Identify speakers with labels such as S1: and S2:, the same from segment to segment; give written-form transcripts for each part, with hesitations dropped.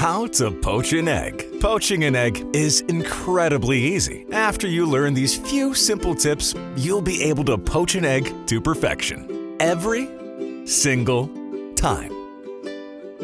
S1: How to poach an egg. Poaching an egg is incredibly easy. After you learn these few simple tips, you'll be able to poach an egg to perfection. Every single time.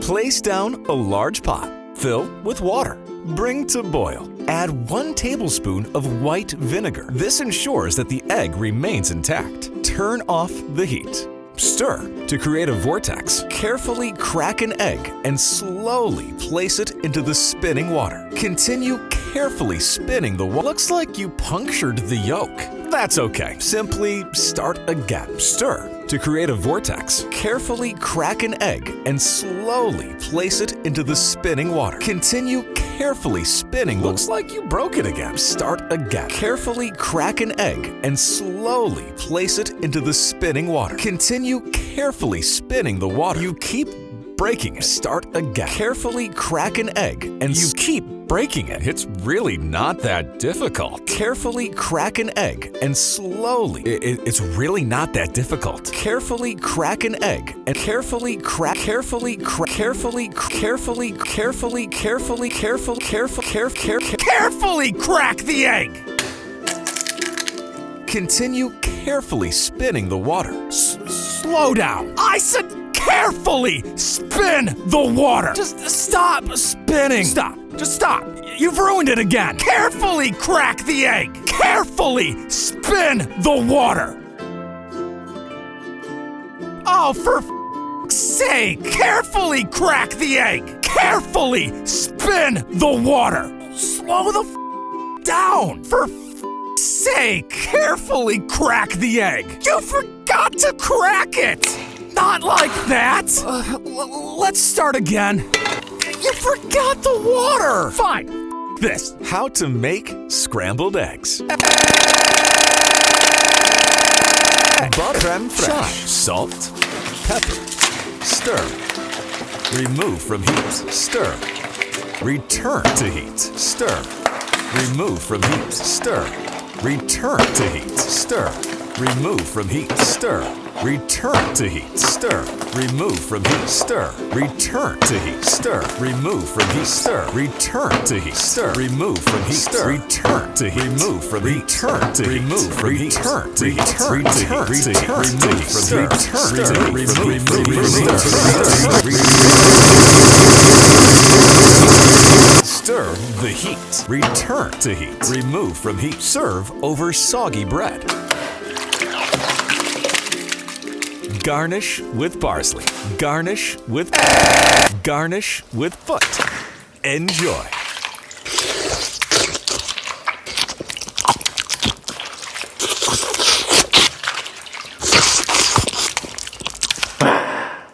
S1: Place down a large pot. Fill with water. Bring to boil. Add 1 tablespoon of white vinegar. This ensures that the egg remains intact. Turn off the heat. Stir to create a vortex. Carefully crack an egg and slowly place it into the spinning water. Continue carefully spinning the water. Looks like you punctured the yolk. That's okay. Simply start again. Stir to create a vortex. Carefully crack an egg and slowly place it into the spinning water. Continue carefully spinning. Looks like you broke it again. Start again. Carefully crack an egg and slowly place it into the spinning water. Continue carefully spinning the water. You keep breaking it. Start again. Carefully crack an egg and you keep breaking it. It's really not that difficult. Carefully crack an egg and slowly. It's really not that difficult. Carefully crack an egg and carefully crack the egg. Continue carefully spinning the water. Slow down. I said carefully spin the water. Just stop spinning. Stop. Just stop. You've ruined it again. Carefully crack the egg. Carefully spin the water. Oh, for f***'s sake. Carefully crack the egg. Carefully spin the water. Slow the f*** down. For f***'s sake. Carefully crack the egg. You forgot to crack it. Not like that. Let's start again. You forgot the water. Fine. This. How to make scrambled eggs. Creme fraiche. Salt. Pepper. Stir. Remove from heat. Stir. Return to heat. Stir. Remove from heat. Stir. Return to heat. Stir. Remove from heat. Stir. Return to heat. Stir. Remove from heat. Stir. Return to heat. Stir. Remove from heat. Stir. Return to heat. Stir. Remove from heat. Stir. Return to heat. Remove from heat. Return to heat. Remove from heat. Return to heat. Return to heat. Return to heat. Stir. Return to heat. Stir the heat. Return to heat. Remove from heat. Serve over soggy bread. Garnish with parsley. Garnish with foot. Enjoy.